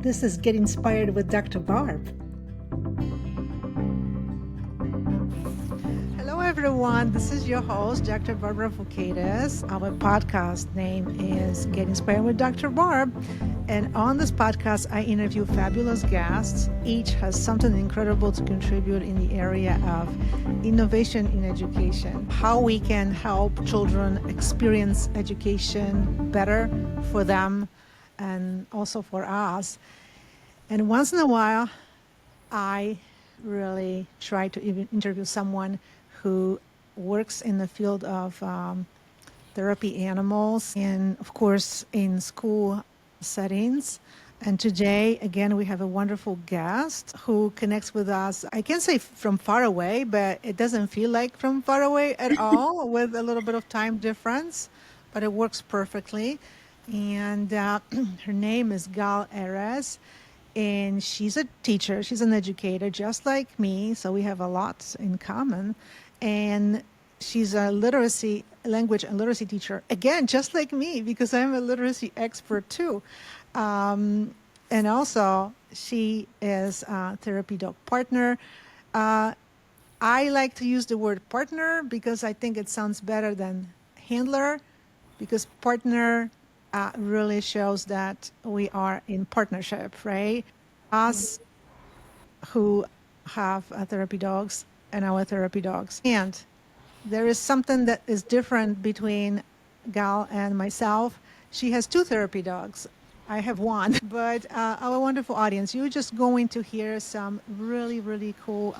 This is Get Inspired with Dr. Barb. Hello, everyone. This is your host, Dr. Barbara Fucatus. Our podcast name is Get Inspired with Dr. Barb. And on this podcast, I interview fabulous guests. Each has something incredible to contribute in the area of innovation in education, how we can help children experience education better for them and also for us. And once in a while, I really try to even interview someone who works in the field of therapy animals and, of course, in school settings. And today, again, we have a wonderful guest who connects with us. I can't say from far away, but it doesn't feel like from far away at all with a little bit of time difference, but it works perfectly. And her name is Gal Erez, and she's a teacher. She's an educator, just like me. So we have a lot in common. And she's a language and literacy teacher, again, just like me, because I'm a literacy expert too. And also, she is a therapy dog partner. I like to use the word partner because I think it sounds better than handler, because partner really shows that we are in partnership, right? Us who have therapy dogs and our therapy dogs. And there is something that is different between Gal and myself. She has two therapy dogs. I have one. But our wonderful audience, you're just going to hear some really, really cool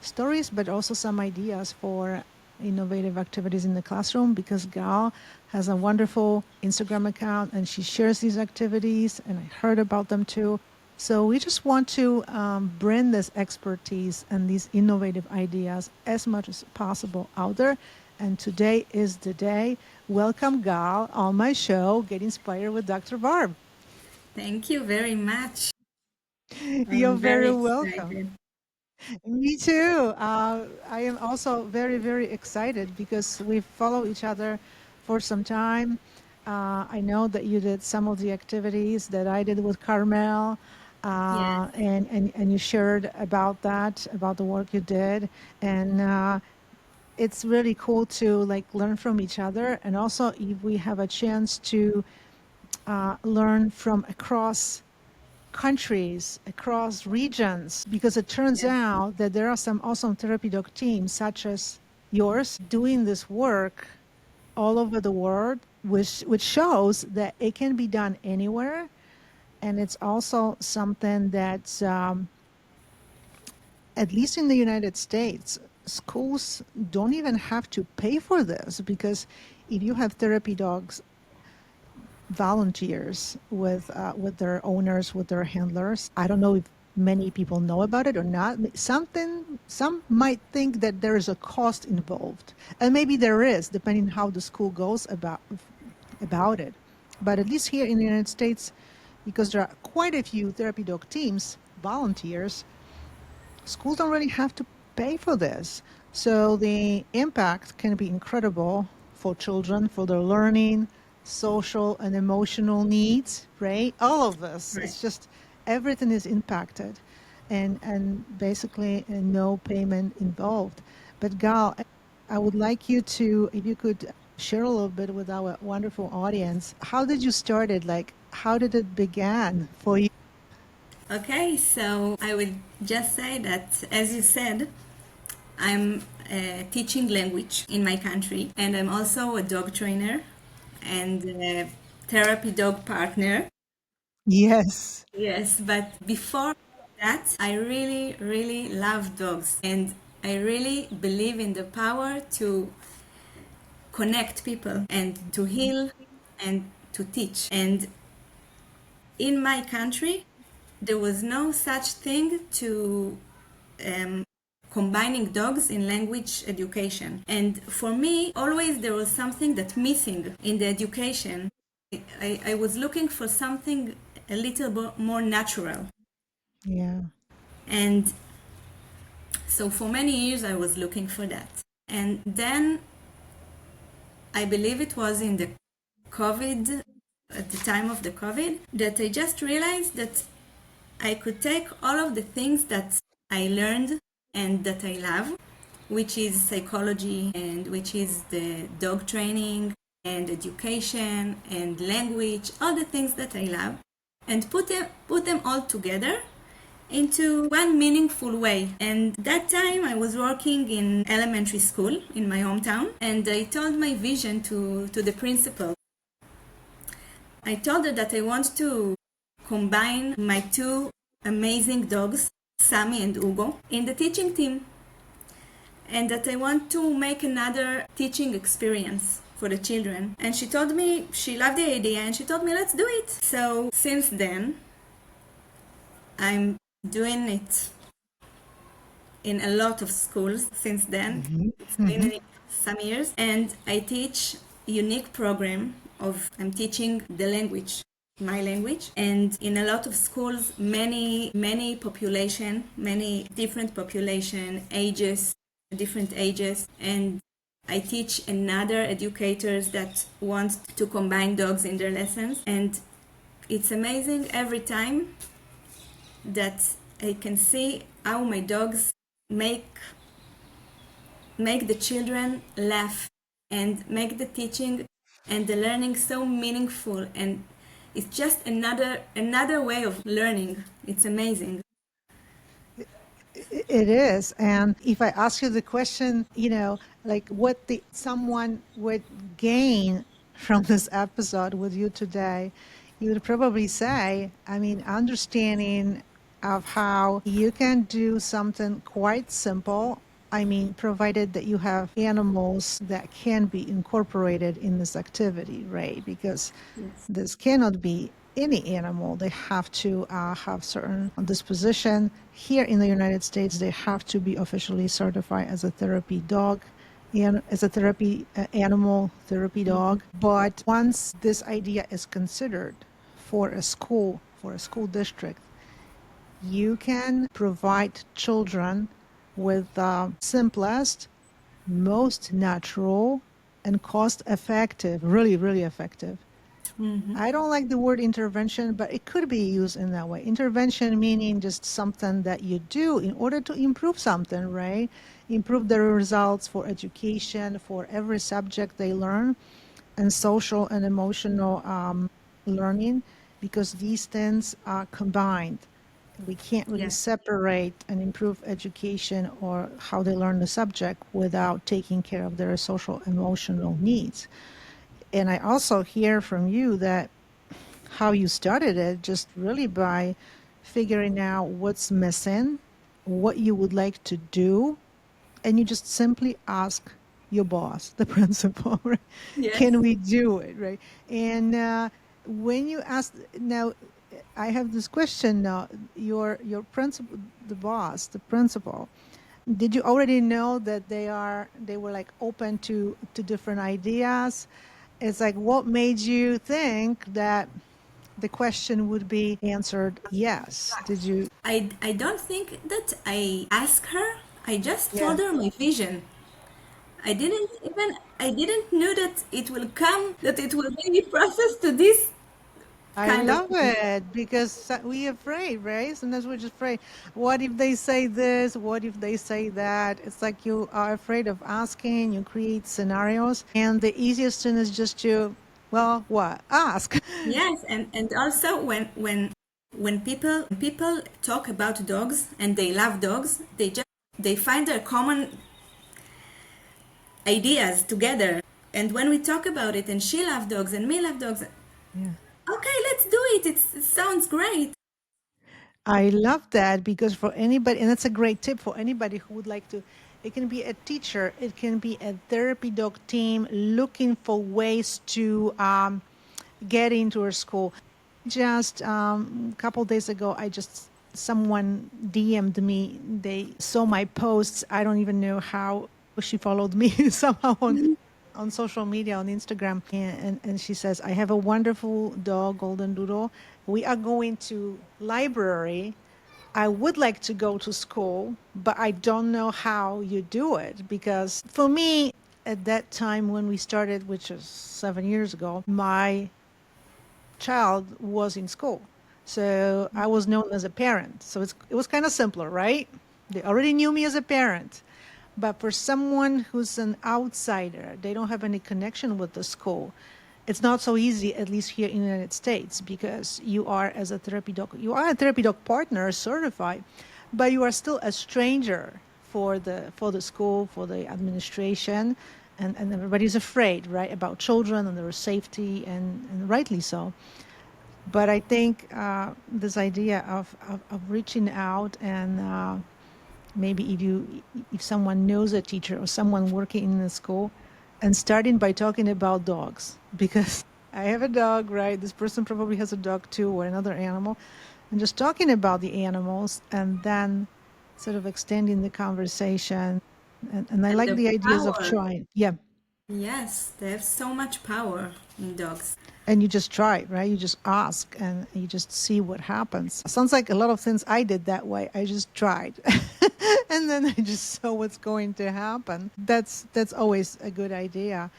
stories, but also some ideas for innovative activities in the classroom, because Gal has a wonderful Instagram account and she shares these activities, and I heard about them too. So we just want to bring this expertise and these innovative ideas as much as possible out there. And today is the day. Welcome, Gal, on my show, Get Inspired with Dr. Barb. Thank you very much. You're I'm very very welcome. excited. Me too. I am also very, very excited because we follow each other for some time. I know that you did some of the activities that I did with Carmel, Yes, and you shared about that, about the work you did. And it's really cool to like learn from each other. And also, if we have a chance to learn from across countries, across regions, because it turns yes, out that there are some awesome therapy dog teams, such as yours, doing this work all over the world, which shows that it can be done anywhere. And it's also something that, at least in the United States, schools don't even have to pay for this, because if you have therapy dogs volunteers with their owners, with their handlers. I don't know if many people know about it or not. Some might think that there is a cost involved, and maybe there is, depending how the school goes about it. But at least here in the United States, because there are quite a few therapy dog teams, volunteers, schools don't really have to pay for this. So the impact can be incredible for children, for their learning, social and emotional needs, right? All of this. right. It's just everything is impacted, and basically no payment involved. But Gal, I would like you to, if you could share a little bit with our wonderful audience. How did you start it? Like, how did it begin for you? Okay, so I would just say that, as you said, I'm teaching language in my country, and I'm also a dog trainer and a therapy dog partner. Yes. Yes, but before that, I really, really love dogs, and I really believe in the power to connect people and to heal and to teach. And in my country, there was no such thing to um, combining dogs in language education. And for me, always there was something that missing in the education. I was looking for something a little bit more natural. Yeah. And so for many years, I was looking for that. And then I believe it was in the COVID, at the time of the COVID, that I just realized that I could take all of the things that I learned and that I love, which is psychology and which is the dog training and education and language, all the things that I love, and put them all together into one meaningful way. And that time I was working in elementary school in my hometown, and I told my vision to the principal. I told her that I want to combine my two amazing dogs, Sammy and Ugo, in the teaching team, and that I want to make another teaching experience for the children. And she told me she loved the idea, and she told me, let's do it. So since then, I'm doing it in a lot of schools since then. It's been some years, and I teach unique program of I'm teaching the language, my language, and in a lot of schools, many population, many different population ages, different ages, and I teach another educators that want to combine dogs in their lessons, and it's amazing every time that I can see how my dogs make the children laugh and make the teaching and the learning so meaningful, and it's just another way of learning. It's amazing. It is. And if I ask you the question, like what the someone would gain from this episode with you today, you would probably say, I mean, understanding of how you can do something quite simple. I mean, provided that you have animals that can be incorporated in this activity, right? Because Yes. this cannot be any animal. They have to have certain disposition. Here in the United States, they have to be officially certified as a therapy dog and as a therapy animal therapy dog. But once this idea is considered for a school district, you can provide children with the simplest, most natural, and cost effective, really, really effective. I don't like the word intervention, but it could be used in that way. Intervention meaning just something that you do in order to improve something, right? Improve the results for education, for every subject they learn, and social and emotional learning, because these things are combined. We can't really Yes. separate and improve education or how they learn the subject without taking care of their social emotional needs. And I also hear from you that how you started it just really by figuring out what's missing, what you would like to do, and you just simply ask your boss, the principal, right? Yes. Can we do it, right? And when you ask, now I have this question now, your principal, the boss, the principal, did you already know that they were like open to different ideas? It's like, what made you think that the question would be answered yes? Did you? I don't think that I asked her. I just Yeah. told her my vision. I didn't know that it will come, that it will be processed to this I kind of love it because we afraid, right? Sometimes we're just afraid. What if they say this? What if they say that? It's like you are afraid of asking, you create scenarios, and the easiest thing is just to, well, what? Ask. Yes, and also when people talk about dogs and they love dogs, they find their common ideas together. And when we talk about it, and she loves dogs and me love dogs, Yeah. okay, let's do it. It sounds great. I love that because for anybody, and that's a great tip for anybody who would like to, it can be a teacher, it can be a therapy dog team looking for ways to get into a school. Just a couple days ago, someone DM'd me. They saw my posts. I don't even know how she followed me somehow on social media, on Instagram. And she says, I have a wonderful dog, Golden Doodle. We are going to library. I would like to go to school, but I don't know how you do it because for me, at that time when we started, which was 7 years ago, my child was in school. So I was known as a parent. So it was kind of simpler, right? They already knew me as a parent. But for someone who's an outsider, they don't have any connection with the school. It's not so easy, at least here in the United States, because you are as a therapy dog, you are a therapy dog partner certified, but you are still a stranger for the school, for the administration, and everybody's afraid, right, about children and their safety, and rightly so. But I think this idea of reaching out and maybe if someone knows a teacher or someone working in the school and starting by talking about dogs because I have a dog, right? This person probably has a dog too or another animal, and just talking about the animals and then sort of extending the conversation. And I And like the the ideas of power. trying. Yeah. Yes, they have so much power in dogs. And you just try, right? You just ask and you just see what happens. Sounds like a lot of things I did that way. I just tried. And then I just saw what's going to happen. That's always a good idea.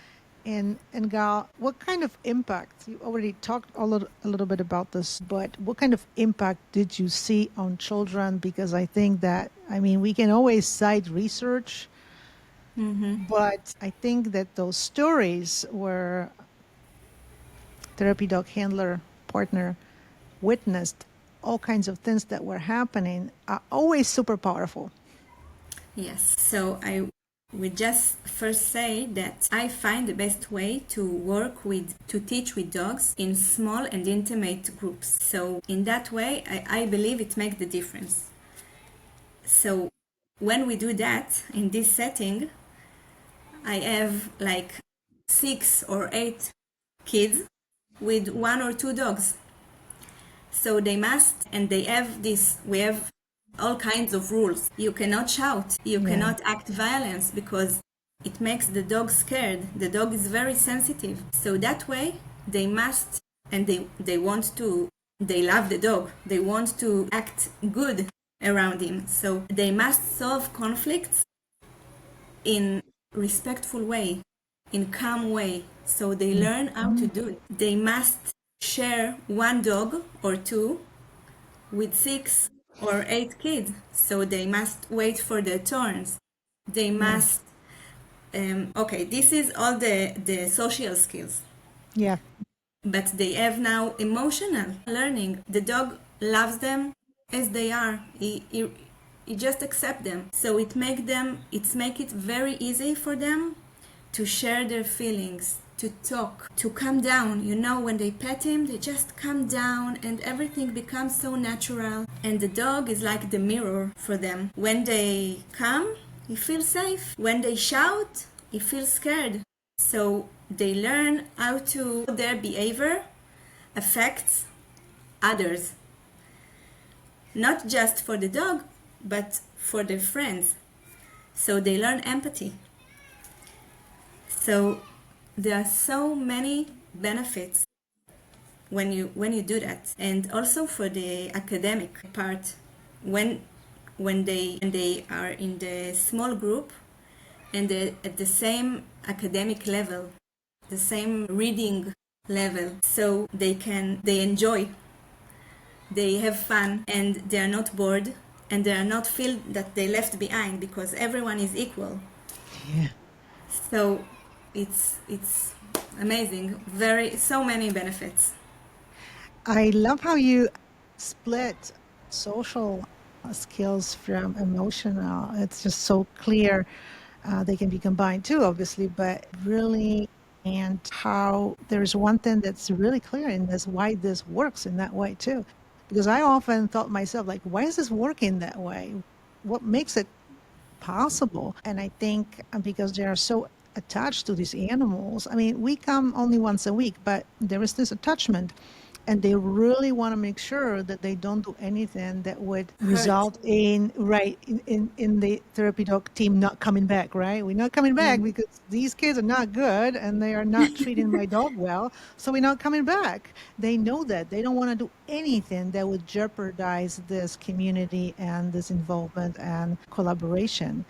And Gal, what kind of impact? You already talked a little bit about this, but what kind of impact did you see on children? Because I think that I mean we can always cite research, but I think that those stories where therapy dog handler partner witnessed all kinds of things that were happening are always super powerful. Yes. So I would just first say that I find the best way to work with, to teach with dogs in small and intimate groups. So in that way, I believe it makes the difference. So when we do that in this setting, I have like 6 or 8 kids with 1 or 2 dogs. So they must, and they have this, we have all kinds of rules. You cannot shout, you Yeah. cannot act violence because it makes the dog scared. The dog is very sensitive. So that way they must, and they want to, they love the dog. They want to act good around him. So they must solve conflicts in respectful way, in calm way. So they learn how to Mhm. do it. They must share one dog or two with 6 or 8 kids. So they must wait for their turns. They Yeah. must okay, this is all the social skills. Yeah. But they have now emotional learning. The dog loves them as they are. He just accept them. So it's make it very easy for them to share their feelings, to talk, to calm down. You know, when they pet him, they just calm down and everything becomes so natural. And the dog is like the mirror for them. When they calm, he feels safe. When they shout, he feels scared. So they learn how to their behavior affects others, not just for the dog, but for their friends. So they learn empathy. So there are so many benefits when you do that, and also for the academic part, when when they are in the small group and at the same academic level, the same reading level, so they enjoy, they have fun, and they are not bored, and they are not feel that they left behind because everyone is equal. Yeah. So it's amazing. Very so many benefits. I love how you split social skills from emotional. It's just so clear. They can be combined too, obviously, but really, and how there's one thing that's really clear in this why this works in that way too. Because I often thought myself, like, why is this working that way? What makes it possible? And I think because they are so attached to these animals, I mean, we come only once a week, but there is this attachment. And they really want to make sure that they don't do anything that would Hurt. result in, right, in the therapy dog team not coming back, right? We're not coming back because these kids are not good and they are not treating my dog well. So we're not coming back. They know that. They don't want to do anything that would jeopardize this community and this involvement and collaboration.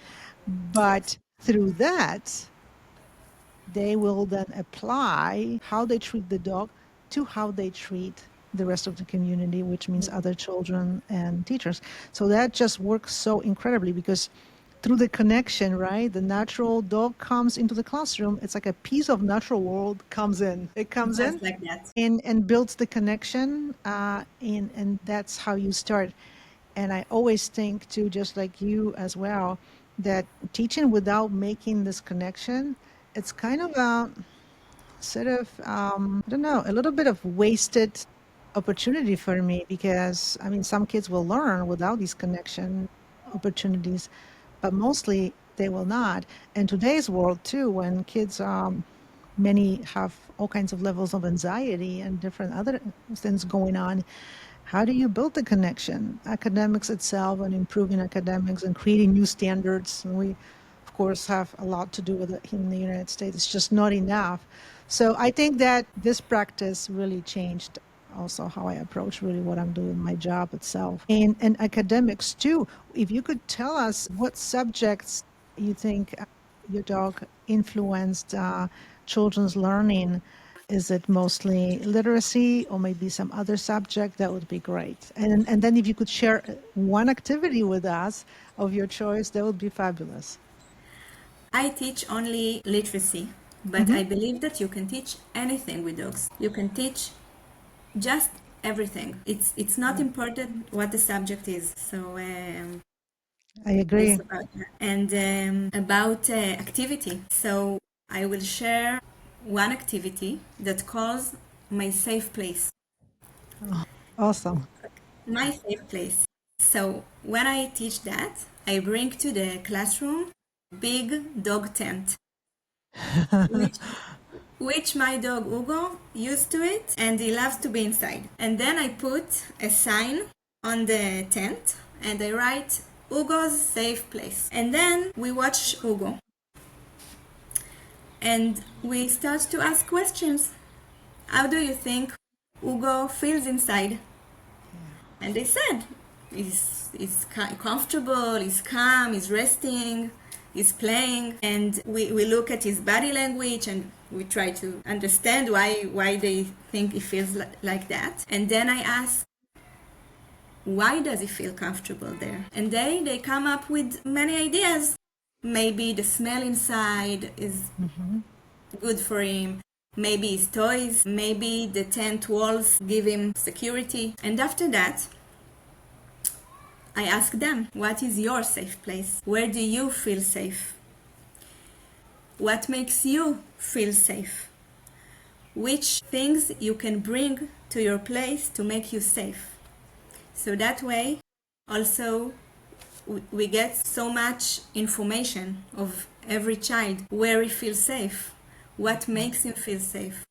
Yes. But through that, they will then apply how they treat the dog to how they treat the rest of the community, which means other children and teachers. So that just works so incredibly because through the connection, right? The natural dog comes into the classroom. It's like a piece of natural world comes in. It comes in Just like that. and builds the connection, and that's how you start. And I always think too, just like you as well, that teaching without making this connection, it's kind of a sort of I don't know, a little bit of wasted opportunity for me because I mean some kids will learn without these connection opportunities, but mostly they will not. In today's world too, when kids many have all kinds of levels of anxiety and different other things going on. How do you build the connection? Academics itself and improving academics and creating new standards. And we, of course, have a lot to do with it here in the United States. It's just not enough. So I think that this practice really changed also how I approach really what I'm doing, my job itself. And academics too. If you could tell us what subjects you think your dog influenced children's learning. Is it mostly literacy or maybe some other subject? That would be great. And then if you could share one activity with us of your choice, that would be fabulous. I teach only literacy, but Hmm. I believe that you can teach anything with dogs. You can teach just everything. It's not important what the subject is. So I this agree. about that. And about activity. So I will share one activity that calls my safe place. Oh, awesome. My safe place. So when I teach that, I bring to the classroom big dog tent, which which my dog Hugo used to it and he loves to be inside. And then I put a sign on the tent and I write Hugo's safe place. And then we watch Hugo and we start to ask questions. How do you think Hugo feels inside? Yeah. And they said he's comfortable, he's calm, he's resting, he's playing. And we look at his body language and we try to understand why they think he feels like that. And then I ask, why does he feel comfortable there? And they come up with many ideas. Maybe the smell inside is Hmm. good for him. Maybe his toys, maybe the tent walls give him security. And after that, I ask them, what is your safe place? Where do you feel safe? What makes you feel safe? Which things you can bring to your place to make you safe? So that way, also, we get so much information of every child, where he feels safe, what makes him feel safe.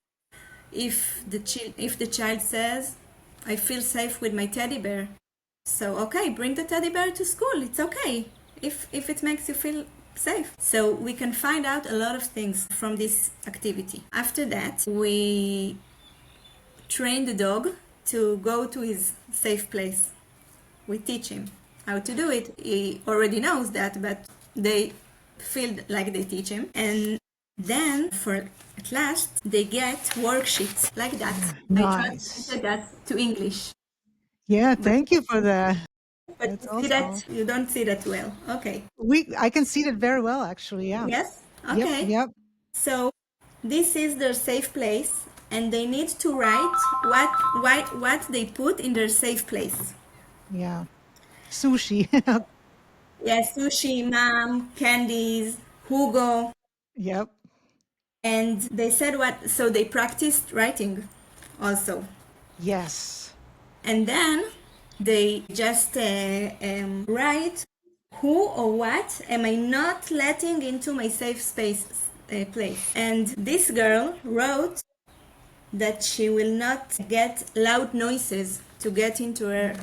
If the child says, I feel safe with my teddy bear, so okay, bring the teddy bear to school. It's okay if it makes you feel safe. So we can find out a lot of things from this activity. After that, we train the dog to go to his safe place. We teach him how to do it. He already knows that, but they feel like they teach him. And then for at last they get worksheets like that. I Nice. translated that to English. Yeah, But thank you for that. but That's you see that awesome. you don't see that well. Okay. I can see that very well, actually. Yeah. Yes? Yep. Okay. Yep. So this is their safe place and they need to write what they put in their safe place. Yeah. Sushi. Yes, sushi, mom, candies, Hugo, Yep. and they said what, so they practiced writing also. Yes. And then they just write who or what am I not letting into my safe space place. And this girl wrote that she will not get loud noises to get into her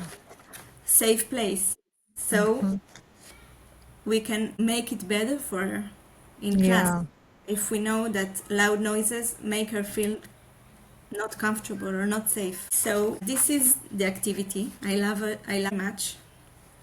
safe place. So Hmm. we can make it better for her in class Yeah. if we know that loud noises make her feel not comfortable or not safe. So this is the activity. I love it. I love it much.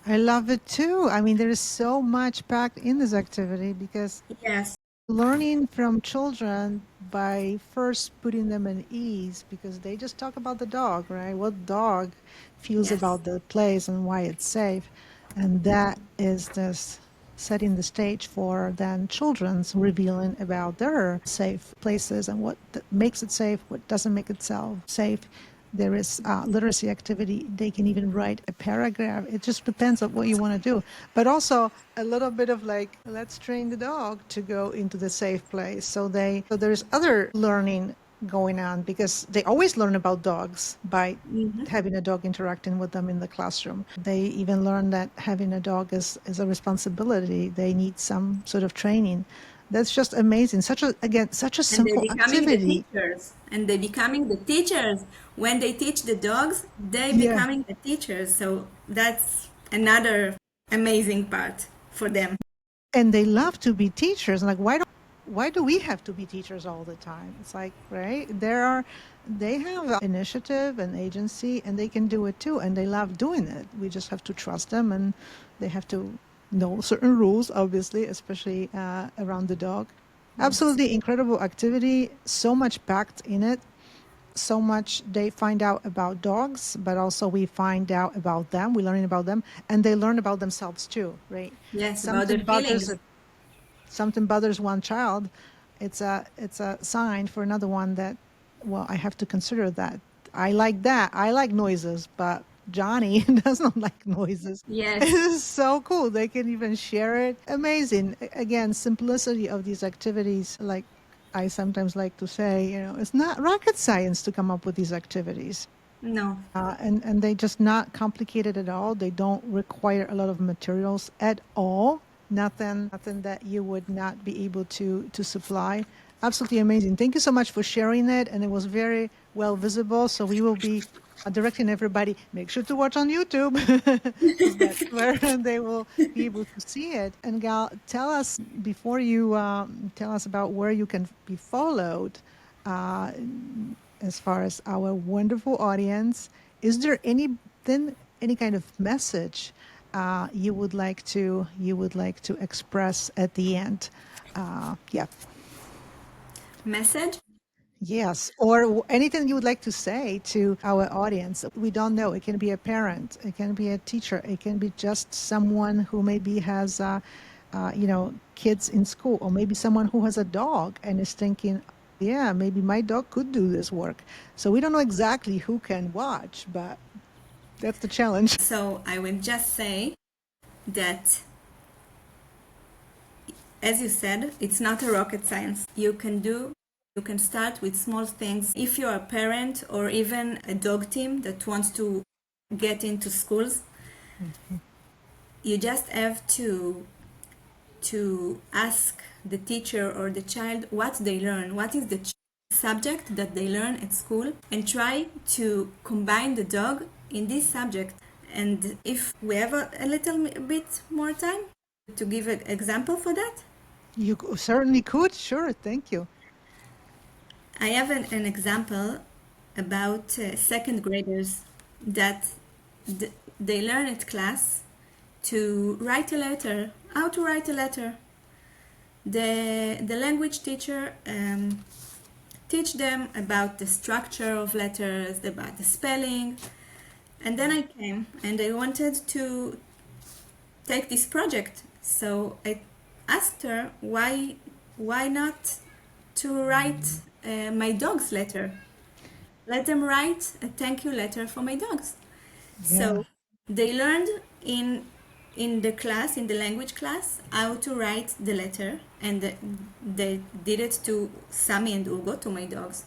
I love it too. I mean, there is so much packed in this activity because Yes. learning from children by first putting them at ease because they just talk about the dog, right? What dog feels Yes. about the place and why it's safe. And that is this setting the stage for then children's revealing about their safe places and what makes it safe, what doesn't make it safe. There is literacy activity. They can even write a paragraph. It just depends on what you want to do. But also a little bit of like, let's train the dog to go into the safe place. So there's other learning going on because they always learn about dogs by having a dog interacting with them in the classroom. They even learn that having a dog is a responsibility. They need some sort of training. That's just amazing. Such a And they're simple becoming the activity. teachers. And they're becoming the teachers. When they teach the dogs, they're Yeah. becoming the teachers. So that's another amazing part for them. And they love to be teachers. Like, why do we have to be teachers all the time? It's like, right? They have initiative and agency and they can do it too. And they love doing it. We just have to trust them and they have to know certain rules, obviously, especially around the dog. Yes. Absolutely incredible activity. So much packed in it. So much they find out about dogs, but also we find out about them. We learn about them and they learn about themselves too, right? Yes, about their Something bothers feelings. a something bothers one child, it's a sign for another one that, well, I have to consider that. I like that. I like noises, but Johnny doesn't like noises. It Yes. is so cool. They can even share it. Amazing. Again, simplicity of these activities, like I sometimes like to say, it's not rocket science to come up with these activities. No. And they just not complicated at all. They don't require a lot of materials at all. Nothing that you would not be able to supply. Absolutely amazing. Thank you so much for sharing it, and it was very well visible. So we will be directing everybody. Make sure to watch on YouTube because that's where they will be able to see it. And Gal, tell us before you tell us about where you can be followed. Uh, as far as our wonderful audience. Is there any kind of message you would like to express at the end? Yeah. Message? Yes, or anything you would like to say to our audience. We don't know. It can be a parent, it can be a teacher, it can be just someone who maybe has, kids in school, or maybe someone who has a dog and is thinking, yeah, maybe my dog could do this work. So we don't know exactly who can watch, but that's the challenge. So I will just say that, as you said, it's not a rocket science. You can start with small things. If you're a parent or even a dog team that wants to get into schools, you just have to ask the teacher or the child what they learn, what is the subject that they learn at school, and try to combine the dog in this subject. And if we have a little bit more time to give an example for that, You certainly could. Sure. Thank you. I have an example about second graders that they learn at class to write a letter, how to write a letter. The language teacher teach them about the structure of letters, about the spelling, and then I came and I wanted to take this project. So I asked her why not to write my dog's letter. Let them write a thank you letter for my dogs. Yeah. So they learned in the class, in the language class, how to write the letter, and they did it to Sammy and Ugo, to my dogs.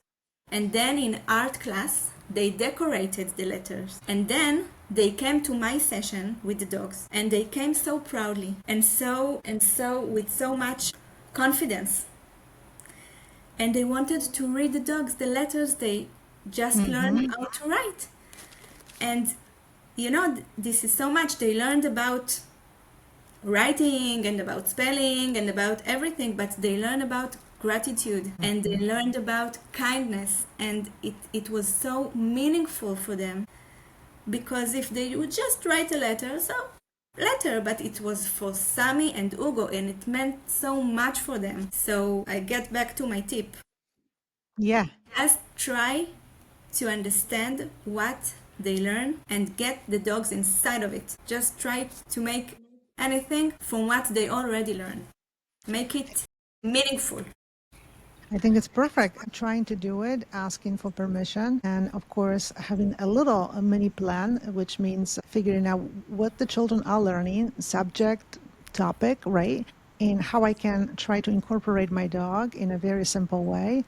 And then in art class, they decorated the letters. And then they came to my session with the dogs, and they came so proudly and so with so much confidence. And they wanted to read the dogs the letters they just learned how to write. And this is so much they learned about writing and about spelling and about everything, but they learned about gratitude and they learned about kindness, and it was so meaningful for them, because if they would just write a letter, so letter, but it was for Sami and Ugo and it meant so much for them. So I get back to my tip. Yeah. Just try to understand what they learn and get the dogs inside of it. Just try to make anything from what they already learn. Make it meaningful. I think it's perfect. I'm trying to do it, asking for permission, and of course, having a mini plan, which means figuring out what the children are learning, subject, topic, right? And how I can try to incorporate my dog in a very simple way.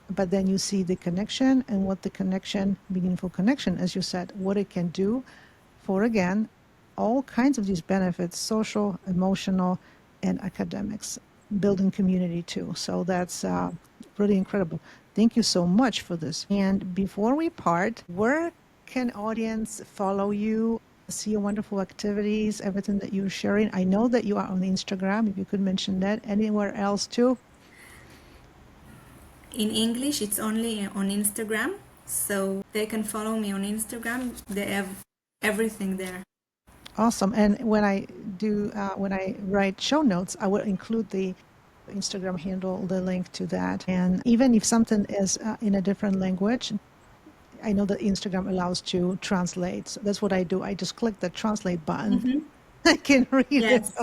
But then you see the connection and what the connection, meaningful connection, as you said, what it can do for, again, all kinds of these benefits, social, emotional, and academics, building community too. So that's really incredible. Thank you so much for this. And before we part, where can audience follow you, see your wonderful activities, everything that you're sharing? I know that you are on Instagram. If you could mention that. Anywhere else too? In English, it's only on Instagram, so they can follow me on Instagram. They have everything there. Awesome. And when I write show notes, I will include the Instagram handle, the link to that. And even if something is in a different language, I know that Instagram allows to translate. So that's what I do. I just click the translate button. I can read it. Yes.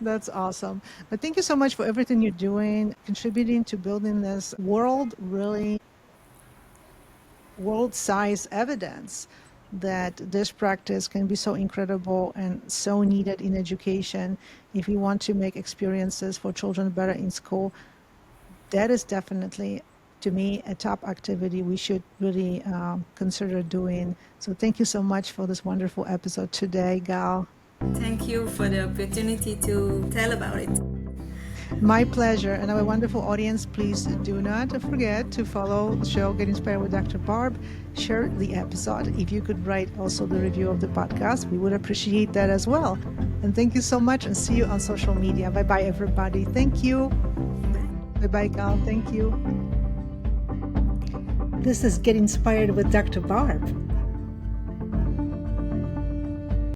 That's awesome. But thank you so much for everything you're doing, contributing to building this world-size evidence that this practice can be so incredible and so needed in education. If you want to make experiences for children better in school, that is definitely, to me, a top activity we should really consider doing. So thank you so much for this wonderful episode today, Gal. Thank you for the opportunity to tell about it. My pleasure. And our wonderful audience, please do not forget to follow the show Get Inspired with Dr. Barb. Share the episode. If you could write also the review of the podcast, we would appreciate that as well. And thank you so much, and see you on social media. Bye-bye, everybody. Thank you. Bye-bye, Gal. Thank you. This is Get Inspired with Dr. Barb.